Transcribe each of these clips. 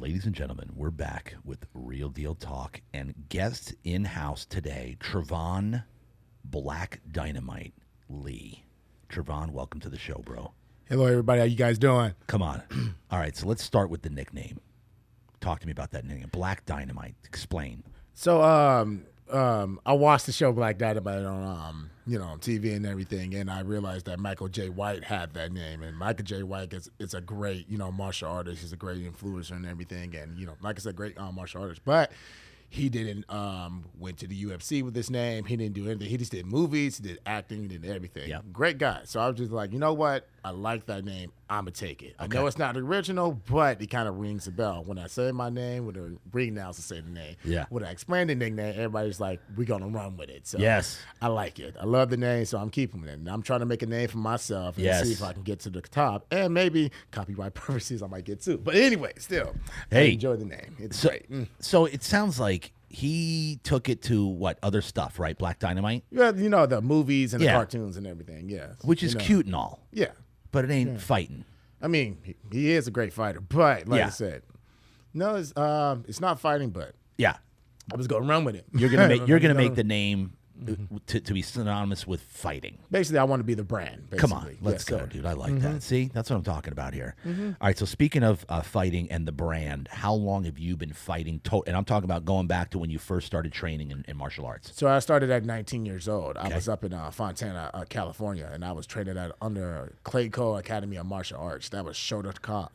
Ladies and gentlemen, we're back with Real Deal Talk and guest in-house today, Travon Black Dynamite Lee. Travon, welcome to the show, bro. Hello, everybody. How you guys doing? Come on. All right, so let's start with the nickname. Talk to me about that nickname, Black Dynamite. Explain. So, I watched the show Black Dynamite on, on TV and everything, and I realized that Michael J. White had that name. And Michael J. White is a great, martial artist. He's a great influencer and everything, and like I said, great martial artist. But he didn't went to the UFC with this name. He didn't do anything. He just did movies, he did acting, he did everything. Yep. Great guy. So I was just like, you know what? I like that name. I'm going to take it. I know it's not original, but it kind of rings a bell. When I say my name, when the ring announcer say the name, when I explain the nickname, everybody's like, we're going to run with it. So yes. I like it. I love the name, so I'm keeping it. And I'm trying to make a name for myself and see if I can get to the top. And maybe copyright purposes I might get too. But anyway, still, I enjoy the name. It's great. So it sounds like he took it to what other stuff, right? Black Dynamite? Yeah, the movies and the cartoons and everything, Which is cute and all. Yeah. But it ain't fighting. I mean, he is a great fighter, but like I said, no, it's not fighting, but I was going to run with it. You're gonna make the name to be synonymous with fighting. Basically, I want to be the brand. Basically. Come on, let's go, dude. I like that. See, that's what I'm talking about here. All right, so speaking of fighting and the brand, how long have you been fighting? And I'm talking about going back to when you first started training in martial arts. So I started at 19 years old. I was up in Fontana, California, and I was training under Clayco Academy of Martial Arts. That was Shotokan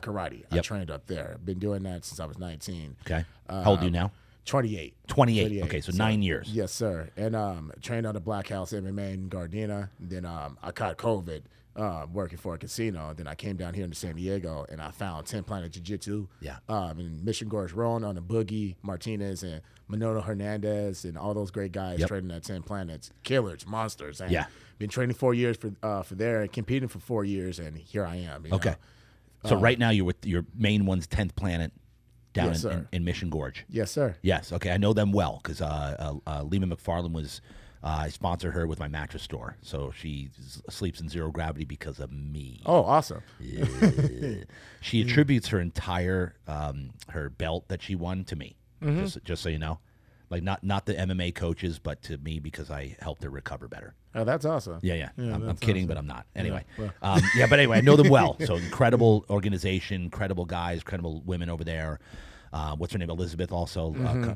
Karate. I trained up there. I've been doing that since I was 19. Okay. How old are you now? 28. 28. Okay, so 9 years. Yes, sir. And trained under Black House MMA in Gardena. Then I caught COVID working for a casino. Then I came down here to San Diego, and I found 10 Planet Jiu-Jitsu. In Mission Gorge Road on the Boogie, Martinez, and Manolo Hernandez, and all those great guys training at 10 Planets. Killers, monsters. And been training 4 years for there and competing for 4 years, and here I am. You know? So right now you're with your main one's 10th Planet down in Mission Gorge. Yes, sir. Yes. Okay. I know them well because Lima McFarland was. I sponsor her with my mattress store, so she sleeps in zero gravity because of me. Oh, awesome! She attributes her entire her belt that she won to me. Just so you know, like not the MMA coaches, but to me because I helped her recover better. Oh, that's awesome. Yeah. I'm kidding, but I'm not. Anyway, but anyway, I know them well. So incredible organization, incredible guys, incredible women over there. What's her name? Elizabeth, also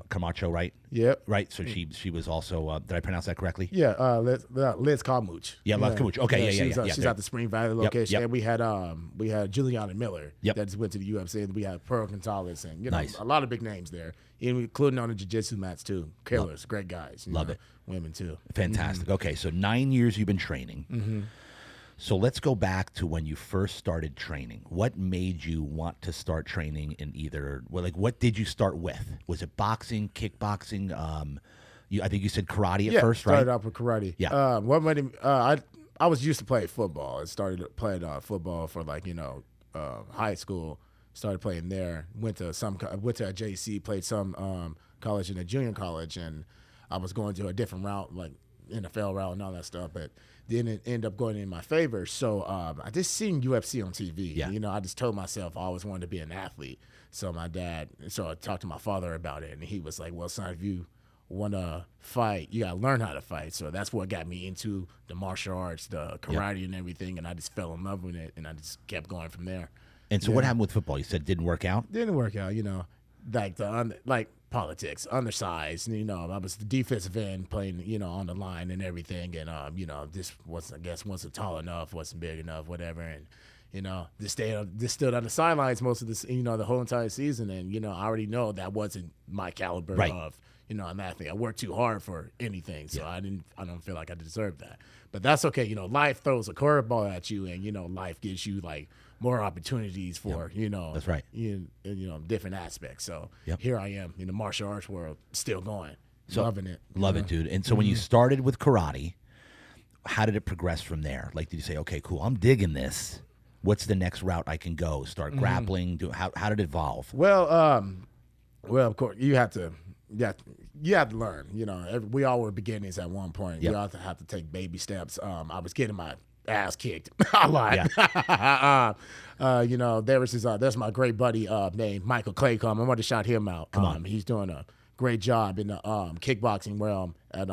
Camacho, right? Yep. Right. So she was also. Did I pronounce that correctly? Yeah. Liz Calmuch. Yeah, Liz Calmuch. Okay. Yeah. She's at the Spring Valley location. Yep. And we had Juliana Miller. That just went to the UFC, and we had Pearl Gonzalez, and a lot of big names there, including on the jiu-jitsu mats too. Killers, great guys. Love it. Women too. Fantastic. Okay, so 9 years you've been training. So let's go back to when you first started training. What made you want to start training in what did you start with? Was it boxing, kickboxing? I think you said karate at first, right? Started off with karate. Yeah. I was used to play football. I started playing football for high school. Started playing there. Went to a JC, played some college and a junior college, and I was going to a different route, like NFL route and all that stuff, but then it ended up going in my favor. So I just seen UFC on TV. Yeah. I just told myself I always wanted to be an athlete. So I talked to my father about it, and he was like, well, son, if you want to fight, you got to learn how to fight. So that's what got me into the martial arts, the karate and everything, and I just fell in love with it, and I just kept going from there. And so what happened with football? You said it didn't work out? Didn't work out, like politics, undersized. I was the defensive end playing, on the line and everything. And, this wasn't tall enough, wasn't big enough, whatever. And, just stood on the sidelines most of this, the whole entire season. And, I already know that wasn't my caliber of, an athlete. I worked too hard for anything. So I don't feel like I deserved that. But that's okay. Life throws a curveball at you, and, life gives you more opportunities for, that's right. Different aspects. So here I am in the martial arts world, still going, loving it. Love it, dude. And so when you started with karate, how did it progress from there? Like, did you say, okay, cool, I'm digging this. What's the next route I can go? Start grappling? How did it evolve? Well, of course, you have to learn. We all were beginnings at one point. You all have to take baby steps. I was getting my ass kicked a lot. There was there's my great buddy named Michael Claycomb. I want to shout him out. Come on. He's doing a great job in the kickboxing realm at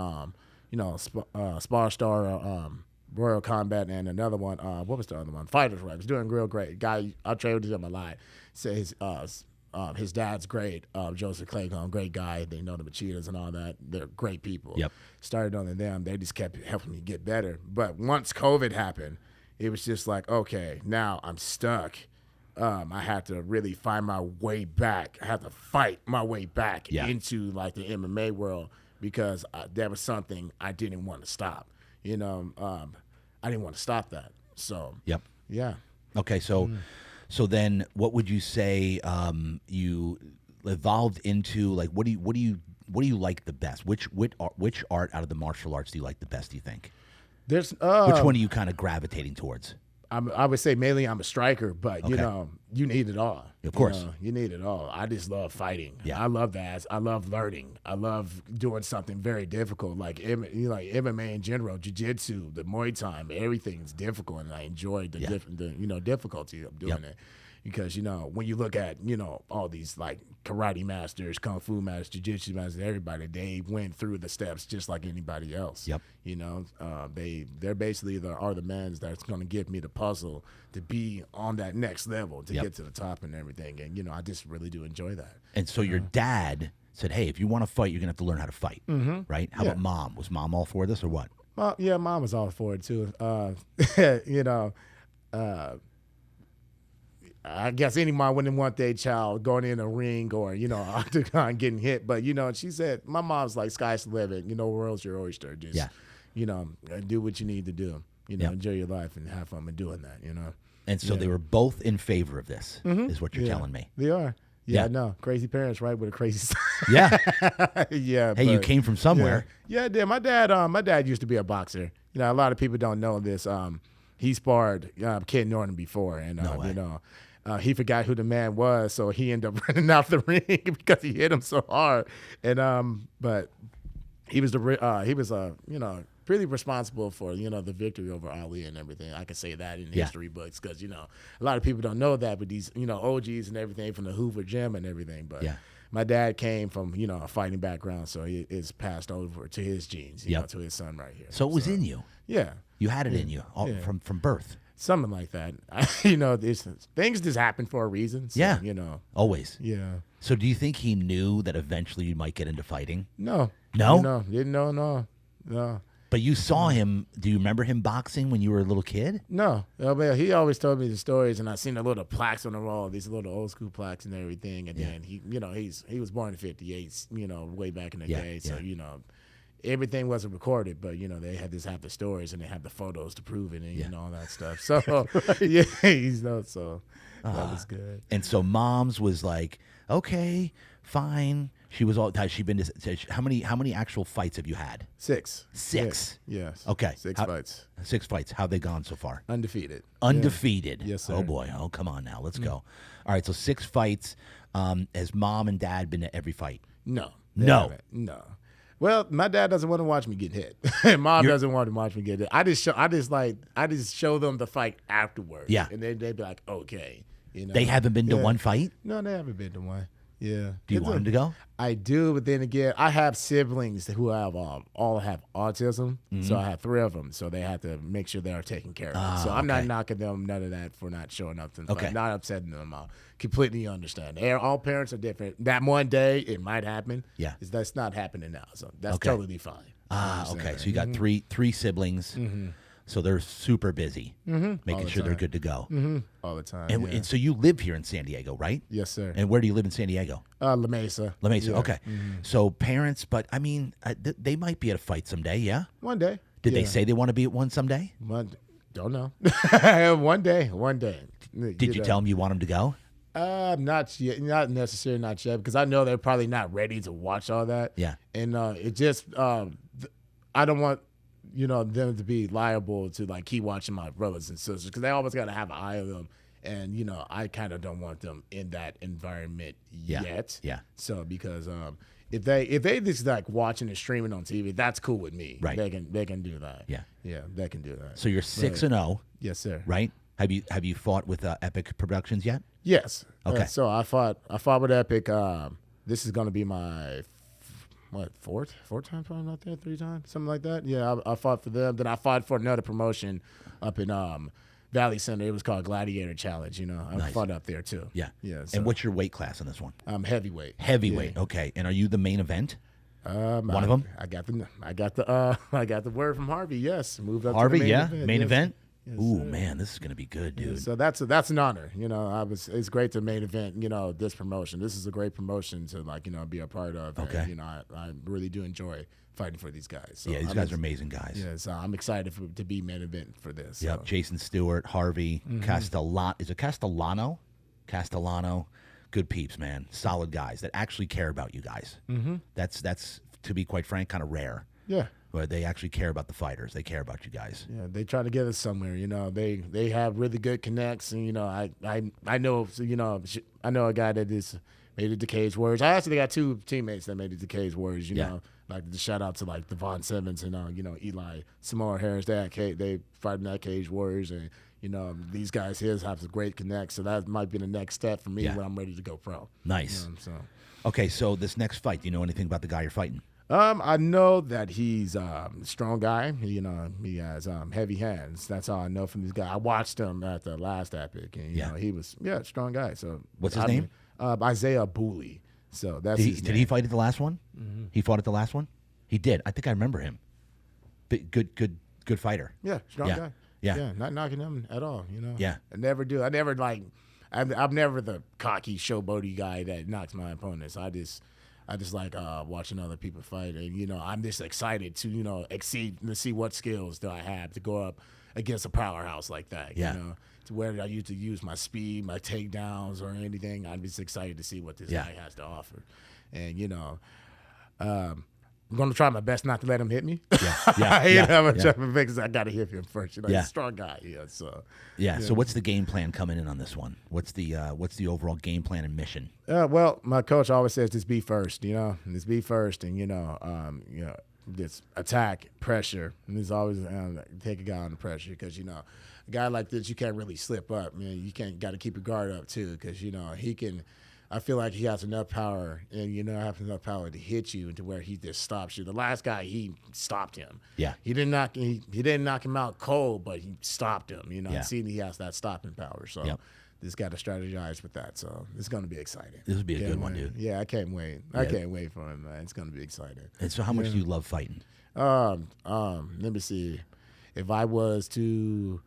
Spar Star Royal Combat, and another one. What was the other one? Fighters Rep. He's doing real great. Guy, I trained with him a lot. So his dad's great. Joseph Claycomb, great guy. They know the Machitas and all that. They're great people. Yep. Started under them. They just kept helping me get better. But once COVID happened, it was just like, okay, now I'm stuck. I had to really find my way back. I had to fight my way back into like the MMA world, because that was something I didn't want to stop. I didn't want to stop that. So Yep. yeah. Okay, so then what would you say you evolved into? Like, what do you like the best? Which art out of the martial arts do you like the best, do you think? There's Which one are you kind of gravitating towards? I would say mainly I'm a striker, but you need it all. Of course. You need it all. I just love fighting. Yeah. I love that. I love learning. I love doing something very difficult, like MMA in general, jiu-jitsu, the Muay Thai, everything's difficult, and I enjoy the difficulty of doing it. Because, when you look at, all these like karate masters, kung fu masters, jiu-jitsu masters, everybody, they went through the steps just like anybody else. Yep. They're basically the men that's going to give me the puzzle to be on that next level, to get to the top and everything. And, I just really do enjoy that. And so your dad said, hey, if you want to fight, you're going to have to learn how to fight, right? How about mom? Was mom all for this or what? Yeah, mom was all for it too. I guess any mom wouldn't want their child going in a ring or, octagon getting hit. But, she said, my mom's like, sky's the limit. World's your oyster. Just, do what you need to do. Enjoy your life and have fun in doing that, And so they were both in favor of this, is what you're telling me. They are. Yeah, no. Crazy parents, right? With a crazy son. Yeah. Yeah. Hey, you came from somewhere. Yeah, I did. My dad used to be a boxer. A lot of people don't know this. He sparred Ken Norton before. And, he forgot who the man was, so he ended up running out the ring because he hit him so hard. And but he was pretty responsible for the victory over Ali and everything. I can say that in history books, because a lot of people don't know that, but these OGs and everything from the Hoover Gym and everything. But my dad came from a fighting background, so it's passed over to his genes, to his son right here. So it was in you. Yeah, you had it in you from birth. Something like that. Things just happen for a reason. So, always. Yeah. So do you think he knew that eventually you might get into fighting? No. No? No. Didn't know. No. But you saw him. Do you remember him boxing when you were a little kid? No. Well, he always told me the stories, and I seen the little plaques on the wall, these little old school plaques and everything. And then he was born in '58, way back in the day. So everything wasn't recorded, but they had have the stories and they have the photos to prove it and all that stuff. So so that was good. And so mom's was like, okay, fine. She was all. Has she been to? How many actual fights have you had? 6. 6. Yes. Okay. 6 fights. 6 fights. How they gone so far? Undefeated. Undefeated. Yes, sir. Oh boy. Oh, come on now. Let's go. All right. So 6 fights. Has mom and dad been to every fight? No. No. No. Well, my dad doesn't want to watch me get hit. And mom doesn't want to watch me get hit. I just show them the fight afterwards. Yeah. And then they'd be like, okay. They haven't been to one fight? No, they haven't been to one. Yeah. Do you want them to go? I do, but then again, I have siblings who have all have autism, so I have 3 of them. So they have to make sure they are taken care of. So I'm not knocking them, none of that, for not showing up to them. Okay. Not upsetting them. I completely understand. All parents are different. That one day it might happen. Yeah. That's not happening now, so that's totally fine. Okay. So you got three siblings. So they're super busy, making sure they're good to go. All the time. And so you live here in San Diego, right? Yes, sir. And where do you live in San Diego? La Mesa. La Mesa. Yeah. Okay. So parents, but I mean, they might be at a fight someday. Yeah. One day. Did they say they want to be at one someday? Don't know. One day. Did you tell them you want them to go? Not yet. Not necessarily not yet, because I know they're probably not ready to watch all that. Yeah. And it just I don't want them to be liable to like keep watching my brothers and sisters, because they always got to have an eye on them And I kind of don't want them in that environment yet. Yeah. So because if they just like watching and streaming on TV, that's cool with me. Right. They can do that. Yeah. Yeah, they can do that. So you're 6-0. Yes, sir. Right? Have you fought with Epic Productions yet? Yes. Okay. So I fought with Epic. This is going to be my fourth time fighting out there, 3 times, something like that. Yeah, I fought for them. Then I fought for another promotion up in Valley Center. It was called Gladiator Challenge. I Nice. fought up there too. Yeah. Yeah. So And what's your weight class on this one? heavyweight. Heavyweight. Yeah. Okay. And are you the main event? One of them? I got the word from Harvey. Yes, moved up Harvey, to the main event. main Yes. event. Yes, Ooh, sir. man, this is gonna be good, dude. So that's an honor. It's great to main event. This promotion. This is a great promotion to be a part of. Okay. And, I really do enjoy fighting for these guys. So Yeah, these guys are amazing guys. Yeah, so I'm excited to be main event for this. Yep. So. Jason Stewart, Harvey, Castellano. Is it Castellano? Castellano. Good peeps, man. Solid guys that actually care about you guys. Mm-hmm. That's to be quite frank, kind of rare. Yeah. But they actually care about the fighters. They care about you guys. Yeah, they try to get us somewhere. They have really good connects, and I know I know a guy that is made it to Cage Warriors. I actually got 2 teammates that made it to Cage Warriors. Like the shout out to like Devon Simmons and Eli Samoa Harris. They fight in that Cage Warriors, and these guys here have a great connect. So that might be the next step for me when I'm ready to go pro. Nice. So. Okay, so this next fight, do you know anything about the guy you're fighting? I know that he's a strong guy. He has heavy hands. That's all I know from this guy. I watched him at the last Epic, and he was a strong guy. So what's his name? Isaiah Boole. So that's his name. Did he fight at the last one? Mm-hmm. He fought at the last one. He did. I think I remember him. Good fighter. Yeah, strong guy. Yeah. Not knocking him at all. Yeah. I never do. I never I'm never the cocky showboaty guy that knocks my opponents. I just like watching other people fight, and I'm just excited to exceed to see what skills do I have to go up against a powerhouse like that. Yeah. To where I used to use my speed, my takedowns, or anything. I'm just excited to see what this guy has to offer, and I'm gonna try my best not to let him hit me. Yeah. I'm gonna try because I gotta hit him first. He's a strong guy. So. So what's the game plan coming in on this one? What's the overall game plan and mission? Well, my coach always says just be first. Just be first, and just attack, pressure, and there's always take a guy under pressure because a guy like this you can't really slip up. You got to keep your guard up too because he can. I feel like he has enough power, and has enough power to hit you to where he just stops you. The last guy, he stopped him. Yeah, he didn't knock him out cold, but he stopped him. Yeah. See, he has that stopping power. So, just got to strategize with that. So it's going to be exciting. This will be a good one, dude. Yeah, I can't wait. I can't wait for him, man. It's going to be exciting. And so, how much do you love fighting? Let me see. If I was to.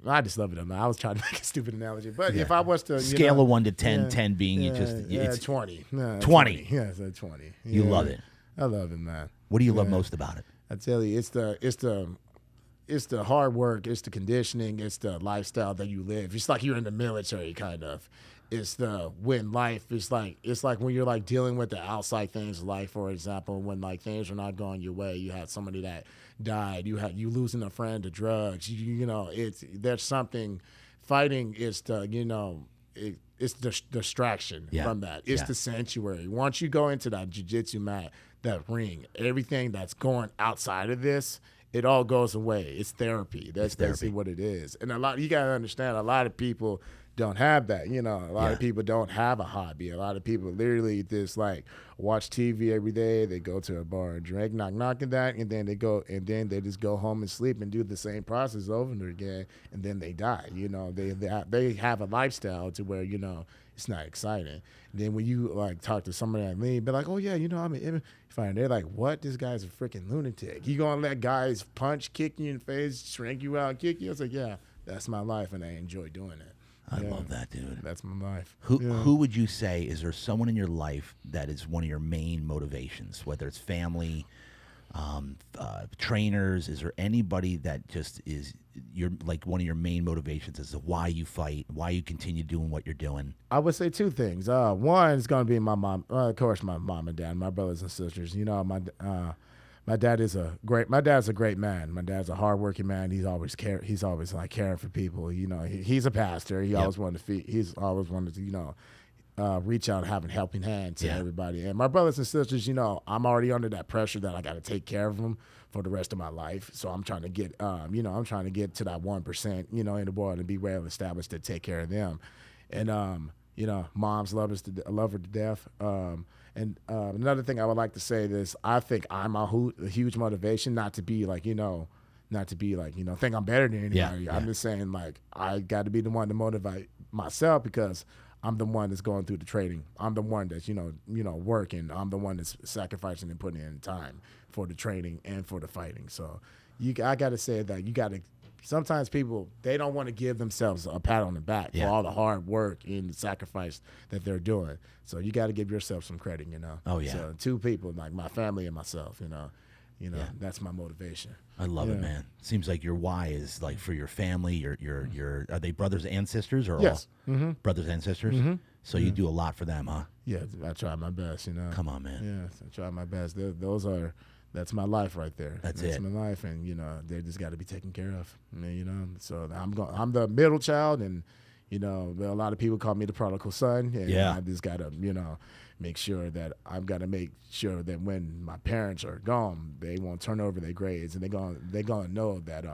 I just love it. I was trying to make a stupid analogy, but if I was to scale of 1 to 10, 10 being it's 20. 20. Yeah, it's 20. You love it. I love it, man. What do you love most about it? I tell you, it's the hard work, it's the conditioning, it's the lifestyle that you live. It's like you're in the military, kind of. It's the when life. It's like when you're like dealing with the outside things of life. For example, when like things are not going your way, you have somebody that died. You losing a friend to drugs. There's something. Fighting is it's the distraction from that. It's the sanctuary. Once you go into that jiu-jitsu mat, that ring, everything that's going outside of this, it all goes away. It's therapy. That's basically what it is. And you gotta understand, a lot of people don't have that. A lot of people don't have a hobby. A lot of people literally just like watch TV every day. They go to a bar and drink, knocking that, and then they just go home and sleep and do the same process over and over again, and then they die. They have a lifestyle to where it's not exciting. And then when you like talk to somebody like me, be like, oh yeah, I'm an fighter. They're like, what? This guy's a freaking lunatic. You gonna let guys punch, kick you in the face, shrink you out, kick you? I was like, yeah, that's my life, and I enjoy doing it. I love that, dude. That's my life. Who would you say, is there someone in your life that is one of your main motivations, whether it's family, trainers? Is there anybody that just is one of your main motivations as to why you fight, why you continue doing what you're doing? I would say 2 things. One is going to be my mom, of course, my mom and dad, my brothers and sisters. My my dad is a great man. My dad's a hardworking man. He's always like caring for people. You know, he's a pastor. He always wanted to he's always wanted to, you know, reach out and have a helping hand to everybody. And my brothers and sisters, you know, I'm already under that pressure that I got to take care of them for the rest of my life. So I'm trying to get, you know, I'm trying to get to that 1%, you know, in the world and be well established to take care of them. And, you know, moms love her to death. And another thing I would like to say is I think I'm a huge motivation not to be like, you know, think I'm better than anybody. Yeah. I'm just saying, like, I got to be the one to motivate myself because I'm the one that's going through the training. I'm the one that's, you know, working. I'm the one that's sacrificing and putting in time for the training and for the fighting. So I got to say that you got to, sometimes people, they don't want to give themselves a pat on the back for all the hard work and sacrifice that they're doing. So you got to give yourself some credit, you know. Oh, yeah. So two people, like my family and myself, you know, that's my motivation. I love it, man. Seems like your why is like for your family. Your are they brothers and sisters or Yes. all brothers and sisters? So you do a lot for them, huh? Yeah, I try my best, you know. Come on, man. Yeah, I try my best. That's my life right there. That's my life, and you know, they just got to be taken care of. I mean, you know, so I'm the middle child, and you know, a lot of people call me the prodigal son, and I just got to, you know, make sure that I've got to make sure that when my parents are gone, they won't turn over their grades, and they're gonna know that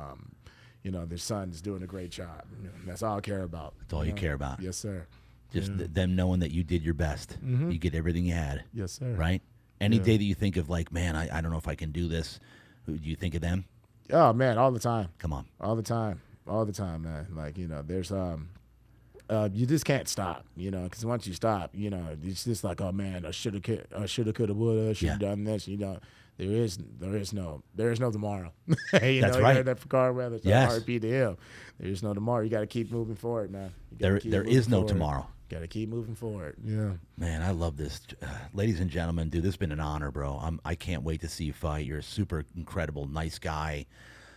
you know, their son is doing a great job. You know, that's all I care about. That's all you care about. Yes, sir. Just them knowing that you did your best. You get everything you had. Yes, sir. Right? Any day that you think of like, man, I don't know if I can do this, do you think of them? Oh, man, all the time. Come on. All the time, man. Like, you know, there's you just can't stop, you know, because once you stop, you know, it's just like, oh man, I shoulda, coulda, woulda, should have done this. You know, there is no tomorrow. You That's know, right. You heard that for Carl Weathers. Yes. Heartbeat to him. There's no tomorrow. You got to keep moving forward, man. There is no tomorrow. Got to keep moving forward. Yeah. Man, I love this. Ladies and gentlemen, dude, this has been an honor, bro. I can't wait to see you fight. You're a super incredible, nice guy,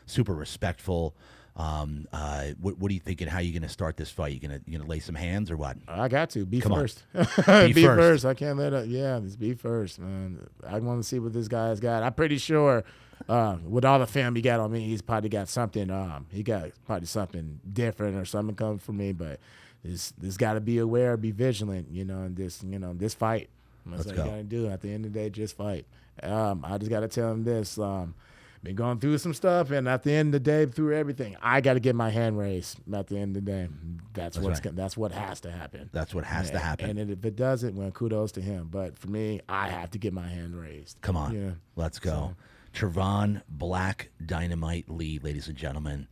super respectful. What are you thinking? How are you going to start this fight? You gonna lay some hands or what? I got to be Come first. Be be first. first. I can't let it. Yeah, just be first, man. I want to see what this guy's got. I'm pretty sure with all the film he got on me, he's probably got something. He got probably something different or something coming for me. But this got to be aware, be vigilant. You know, and this fight. That's what you got to do. At the end of the day, just fight. I just got to tell him this. Been going through some stuff, and at the end of the day, through everything, I got to get my hand raised. At the end of the day, that's what has to happen. That's what has to happen. And if it doesn't, well, kudos to him. But for me, I have to get my hand raised. Come on, Yeah. let's go. Travon Black Dynamite Lee, ladies and gentlemen.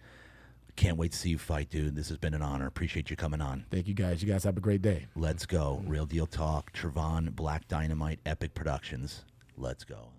Can't wait to see you fight, dude. This has been an honor. Appreciate you coming on. Thank you, guys. You guys have a great day. Let's go. Real Deal Talk. Travon Black Dynamite Epic Productions. Let's go.